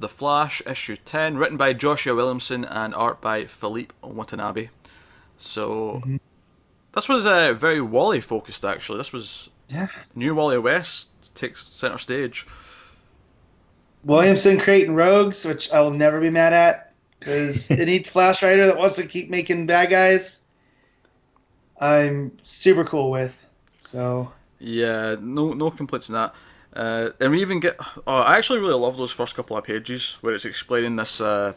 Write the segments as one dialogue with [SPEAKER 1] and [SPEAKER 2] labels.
[SPEAKER 1] The Flash, issue 10, written by Joshua Williamson and art by Philippe Watanabe. So, this was very Wally focused, actually. This was New Wally West takes center stage.
[SPEAKER 2] Williamson creating rogues, which I will never be mad at, because any Flash writer that wants to keep making bad guys, I'm super cool with. So
[SPEAKER 1] yeah, no complaints on that. And we even get. Oh, I actually really love those first couple of pages where it's explaining this. Well,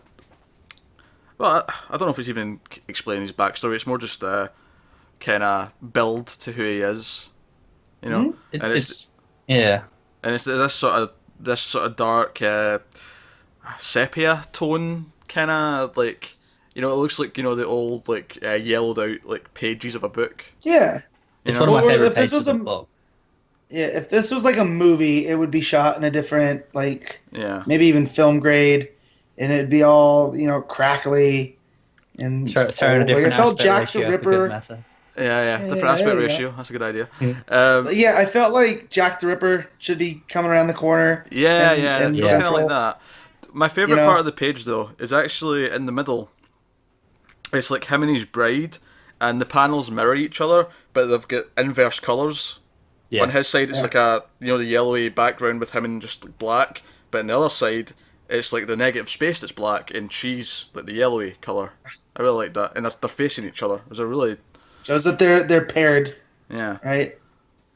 [SPEAKER 1] I don't know if it's even explaining his backstory. It's more just kind of build to who he is, you know.
[SPEAKER 3] And
[SPEAKER 1] it's this sort of dark sepia tone, kind of like, you know, it looks like, you know, the old like yellowed out like pages of a book.
[SPEAKER 2] Yeah,
[SPEAKER 3] it's one of my favorite pages of the book.
[SPEAKER 2] Yeah, if this was like a movie, it would be shot in a different, like, maybe even film grade, and it'd be all, you know, crackly and
[SPEAKER 3] throw in a different
[SPEAKER 2] I felt
[SPEAKER 3] Jack
[SPEAKER 2] the Ripper.
[SPEAKER 1] Different aspect ratio. That's a good idea.
[SPEAKER 2] Yeah, I felt like Jack the Ripper should be coming around the corner.
[SPEAKER 1] It's kind of like that. My favorite part of the page, though, is actually in the middle. It's like him and his bride, and the panels mirror each other, but they've got inverse colours. Yeah. On his side, it's like a, you know, the yellowy background with him in just like black, but on the other side, it's like the negative space that's black, and she's like the yellowy colour. I really like that, and they're facing each other. It was a really
[SPEAKER 2] shows that they're paired.
[SPEAKER 1] Yeah.
[SPEAKER 2] Right.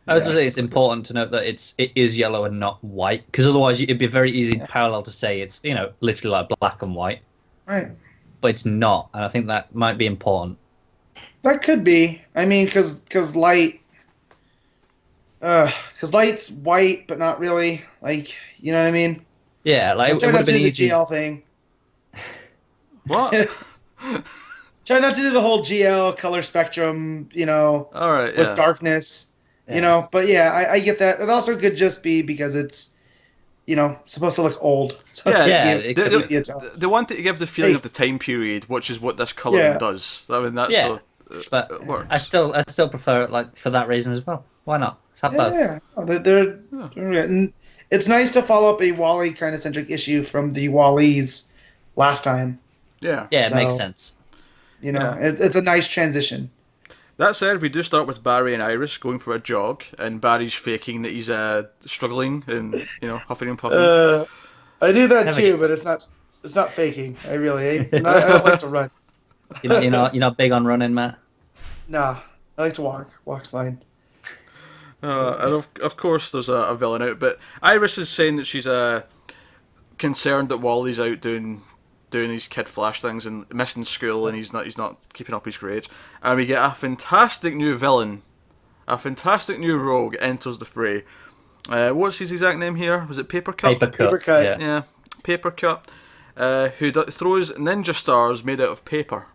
[SPEAKER 3] I was going to say it's important to note that it is yellow and not white, because otherwise it'd be very easy parallel to say it's, you know, literally like black and white.
[SPEAKER 2] Right.
[SPEAKER 3] But it's not, and I think that might be important.
[SPEAKER 2] That could be. I mean, because light. Because light's white, but not really. Like, you know what I mean?
[SPEAKER 3] Yeah, like it would have been easy.
[SPEAKER 2] The GL thing.
[SPEAKER 1] What?
[SPEAKER 2] Try not to do the whole GL color spectrum, you know,
[SPEAKER 1] all right,
[SPEAKER 2] with darkness, you know. But yeah, I get that. It also could just be because it's, you know, supposed to look old. So
[SPEAKER 1] they wanted to give the feeling of the time period, which is what this coloring does. I mean, that's
[SPEAKER 3] but
[SPEAKER 1] it works.
[SPEAKER 3] I still prefer it, like, for that reason as well. Why not? Let's have both.
[SPEAKER 2] Yeah, they're and it's nice to follow up a Wally kind of centric issue from the Wallies last time.
[SPEAKER 1] Yeah,
[SPEAKER 3] it makes sense.
[SPEAKER 2] You know, it's a nice transition.
[SPEAKER 1] That said, we do start with Barry and Iris going for a jog, and Barry's faking that he's struggling and, you know, huffing and puffing.
[SPEAKER 2] I do that too, but it's not faking. I don't like to run.
[SPEAKER 3] You're not big on running, Matt?
[SPEAKER 2] Nah, I like to walk. Walk's fine.
[SPEAKER 1] And of course there's a villain out, but Iris is saying that she's concerned that Wally's out doing these kid Flash things and missing school, and he's not keeping up his grades. And we get a fantastic new villain, a fantastic new rogue enters the fray. What's his exact name here? Was it Papercut?
[SPEAKER 3] Papercut.
[SPEAKER 1] Yeah, Papercut. Who throws ninja stars made out of paper.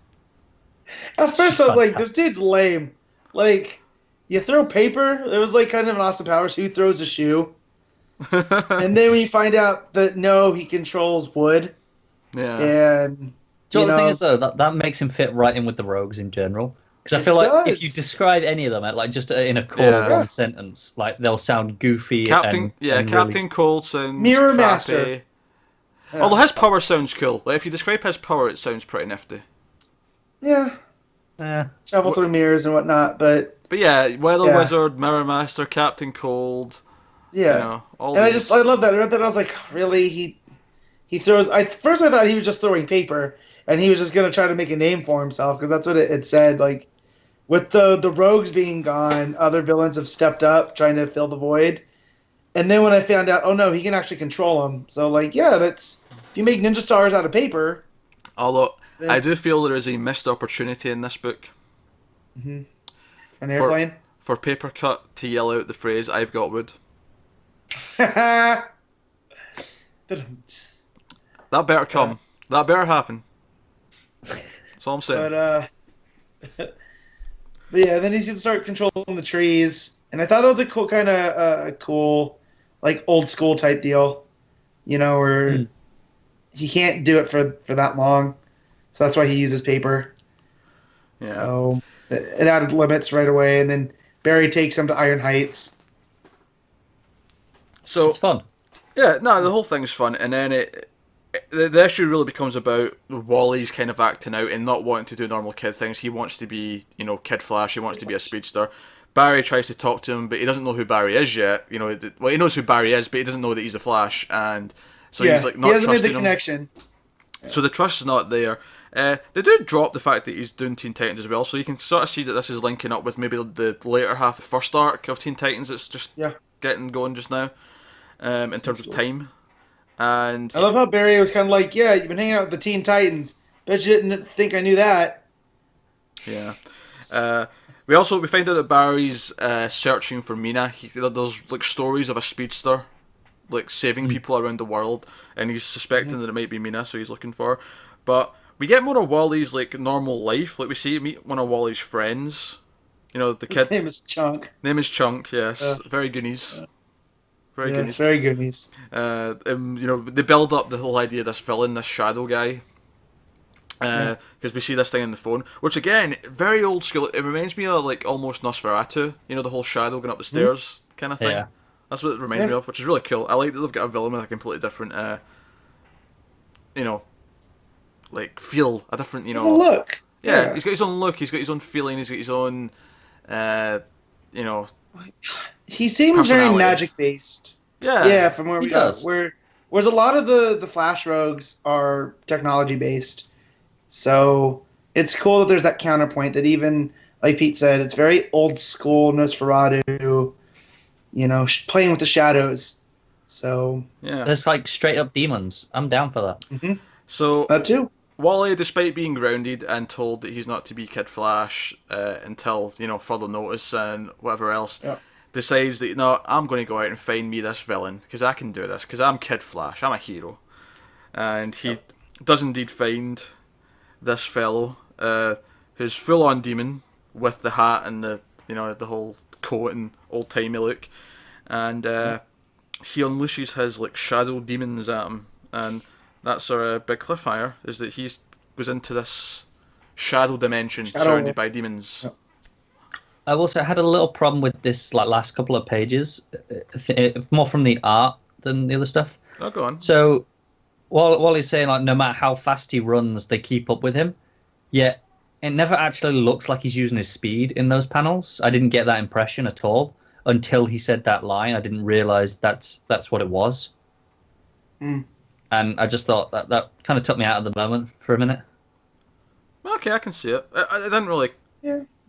[SPEAKER 2] At first I was like, this dude's lame. Like, you throw paper? It was like kind of an Austin Powers, who throws a shoe? And then when you find out that, no, he controls wood.
[SPEAKER 1] Yeah.
[SPEAKER 2] And,
[SPEAKER 3] the thing is, though, that makes him fit right in with the rogues in general. Because I feel like if you describe any of them, like just in a core one sentence, like they'll sound goofy.
[SPEAKER 1] Captain
[SPEAKER 3] really...
[SPEAKER 1] Cold sounds
[SPEAKER 2] Mirror
[SPEAKER 1] crappy.
[SPEAKER 2] Master.
[SPEAKER 1] Yeah. Although his power sounds cool. Like, if you describe his power, it sounds pretty nifty.
[SPEAKER 2] Yeah. Travel through mirrors and whatnot, but
[SPEAKER 1] yeah, Weather Wizard, Mirror Master, Captain Cold.
[SPEAKER 2] Yeah.
[SPEAKER 1] You know, all
[SPEAKER 2] and
[SPEAKER 1] these.
[SPEAKER 2] I love that. I read that and I was like, really? He throws. First I thought he was just throwing paper, and he was just gonna try to make a name for himself, because that's what it said. Like, with the rogues being gone, other villains have stepped up trying to fill the void. And then when I found out, oh no, he can actually control them. So like, yeah, that's, if you make ninja stars out of paper.
[SPEAKER 1] Although I do feel there is a missed opportunity in this book.
[SPEAKER 2] Mm-hmm. An airplane?
[SPEAKER 1] For Papercut to yell out the phrase, "I've got wood."
[SPEAKER 2] That
[SPEAKER 1] better come. That better happen. That's all I'm saying.
[SPEAKER 2] But yeah, then he can start controlling the trees. And I thought that was a cool kind of cool, like, old school type deal. You know, where he can't do it for that long. So that's why he uses paper.
[SPEAKER 1] Yeah.
[SPEAKER 2] So it added limits right away, and then Barry takes him to Iron Heights.
[SPEAKER 1] So
[SPEAKER 3] it's fun.
[SPEAKER 1] Yeah, no, the whole thing's fun, and then the issue really becomes about Wally's kind of acting out and not wanting to do normal kid things. He wants to be, Kid Flash. He wants to be a speedster. Barry tries to talk to him, but he doesn't know who Barry is yet. Well, he knows who Barry is, but he doesn't know that he's the Flash, and so he's like not
[SPEAKER 2] he hasn't
[SPEAKER 1] trusting
[SPEAKER 2] made the
[SPEAKER 1] him.
[SPEAKER 2] connection.
[SPEAKER 1] So the trust is not there. They do drop the fact that he's doing Teen Titans as well, so you can sort of see that this is linking up with maybe the later half, the first arc of Teen Titans. It's just getting going just now, in terms of time. And
[SPEAKER 2] I love how Barry was kind of like, "Yeah, you've been hanging out with the Teen Titans. Bet you didn't think I knew that."
[SPEAKER 1] Yeah. We find out that Barry's searching for Mina. There's like stories of a speedster like saving people around the world, and he's suspecting that it might be Mina, so he's looking for her. But we get more of Wally's like normal life. Like we meet one of Wally's friends. The kid.
[SPEAKER 2] His name is Chunk.
[SPEAKER 1] Yes, very Goonies. Very Goonies.
[SPEAKER 2] It's very Goonies.
[SPEAKER 1] They build up the whole idea of this villain, this shadow guy. Because we see this thing on the phone, which again, very old school. It reminds me of like almost Nosferatu. The whole shadow going up the stairs kind of thing. Yeah. That's what it reminds me of, which is really cool. I like that they've got a villain with a completely different, like feel, a different,
[SPEAKER 2] It's a look.
[SPEAKER 1] Yeah, he's got his own look. He's got his own feeling. He's got his own,
[SPEAKER 2] He seems very magic based.
[SPEAKER 1] Yeah,
[SPEAKER 2] from where we go. Whereas a lot of the Flash rogues are technology based. So it's cool that there's that counterpoint that even, like Pete said, it's very old school Nosferatu, playing with the shadows. So
[SPEAKER 1] yeah,
[SPEAKER 3] there's like straight up demons. I'm down for that.
[SPEAKER 2] Mm-hmm.
[SPEAKER 1] So
[SPEAKER 2] that too.
[SPEAKER 1] Wally, despite being grounded and told that he's not to be Kid Flash until further notice and whatever else, decides that no, I'm going to go out and find me this villain because I can do this because I'm Kid Flash. I'm a hero, and he does indeed find this fellow who's full on demon with the hat and the the whole coat and old timey look, and he unleashes his like shadow demons at him, and that's our big cliffhanger, is that he goes into this shadow dimension surrounded by demons.
[SPEAKER 3] I've also had a little problem with this like last couple of pages, more from the art than the other stuff.
[SPEAKER 1] Oh, go on.
[SPEAKER 3] So while he's saying like no matter how fast he runs, they keep up with him, yet it never actually looks like he's using his speed in those panels. I didn't get that impression at all until he said that line. I didn't realize that's what it was. And I just thought that kind of took me out of the moment for a minute.
[SPEAKER 1] Okay, I can see it. I didn't really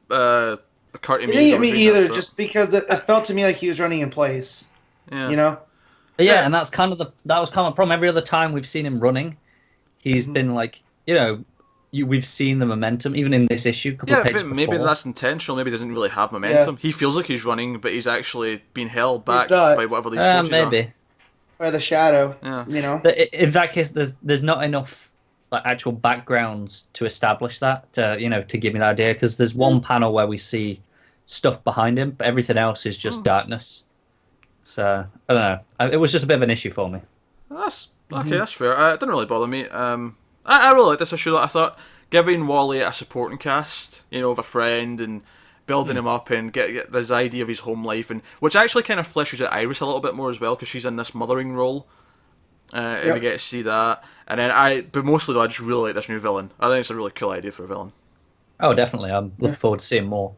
[SPEAKER 1] occur to me.
[SPEAKER 2] It didn't get me either, just because it felt to me like he was running in place.
[SPEAKER 1] Yeah.
[SPEAKER 3] But yeah, and that was kind of the problem. Every other time we've seen him running, he's been like, we've seen the momentum, even in this issue.
[SPEAKER 1] But maybe that's intentional. Maybe he doesn't really have momentum. He feels like he's running, but he's actually being held back by whatever these forces are.
[SPEAKER 2] By the shadow.
[SPEAKER 1] Yeah.
[SPEAKER 3] In that case, there's not enough like actual backgrounds to establish that to give me that idea, because there's one panel where we see stuff behind him, but everything else is just darkness. So I don't know. It was just a bit of an issue for me.
[SPEAKER 1] That's okay. That's fair. It didn't really bother me. I really like this issue. I thought giving Wally a supporting cast, of a friend and building him up and get this idea of his home life, and which actually kind of fleshes out Iris a little bit more as well, because she's in this mothering role. And we get to see that. And then but mostly though, I just really like this new villain. I think it's a really cool idea for a villain.
[SPEAKER 3] Oh, definitely. I'm looking forward to seeing more.